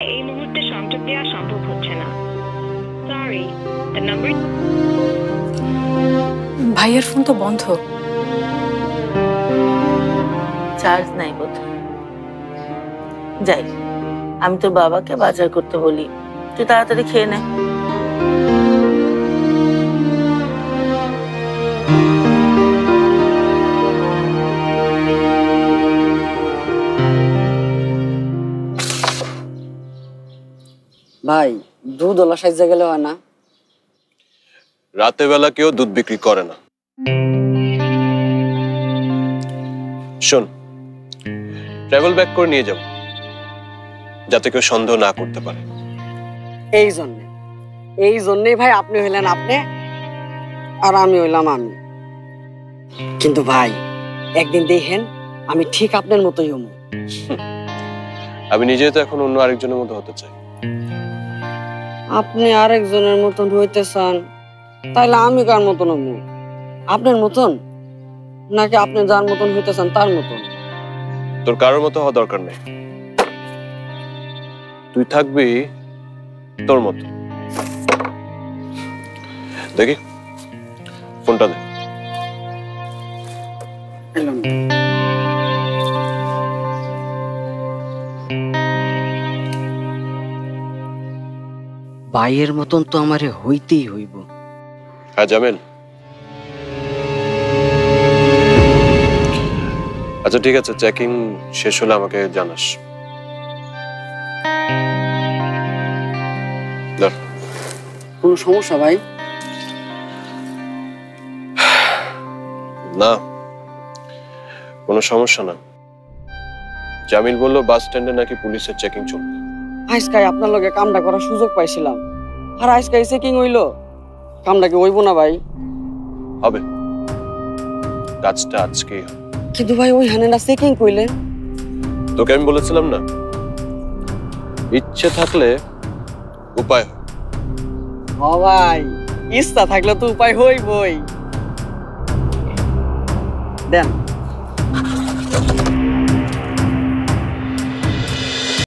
এই মুহূর্তে সংযোগ দেওয়া সম্ভব হচ্ছে না। Sorry, the number. ভাইয়ের ফোন তো বন্ধ। চার্জ নাই বোধহয়। যাই, আমি তোর বাবাকে বাজার করতে বলি, তুই তাড়াতাড়ি খেয়ে নে। ভাই, দুধ ওলা সাইজে গেলে হয় না? রাতে বেলা কেউ দুধ বিক্রি করে না। শোন, ট্রাভেল ব্যাগ করে নিয়ে যাব, যাতে কেউ সন্দেহ না করতে পারে। এই জন্যই ভাই আপনি হইলেন আপনি আর আমি হইলাম আমি। কিন্তু ভাই, একদিন দেখেন আমি ঠিক আপনার মতোই হমু। আমি নিজে তো এখন অন্য আরেকজনের মতো হতে চাই। আপনি আরেকজনের মতন হইতে চান, তাইলে আমি কার মতন হমু? আপনার মতন, নাকি আপনি যার মতন হইতে চান তার মতন? তোর কারোর মতো হওয়া দরকার নেই, তুই থাকবি তোর মতো। দেখি ফোনটা দে। ভাইয়ের মতন তো আমারে হইতেই হইব। হ্যাঁ জামিল, আচ্ছা ঠিক আছে, চেকিং শেষ হলে আমাকে জানাস। কোনো সমস্যা ভাই? না, কোনো সমস্যা না। জামিল বললো বাস স্ট্যান্ডে নাকি পুলিশের চেকিং চলবে। আজকাই আপনার লগে কামটা করার সুযোগ পাইছিলাম, আর আজকাই চেকিং হইলো, কামটা কি হইব না ভাই? হবে, কাজটা আজকেই হবে। কিন্তু ভাই ওই হানেটা চেকিং কইলেন। তোকে আমি বলেছিলাম না, ইচ্ছে থাকলে উপায় হয়। ও ভাই, ইচ্ছা থাকলে তো উপায় হইবই। দেন।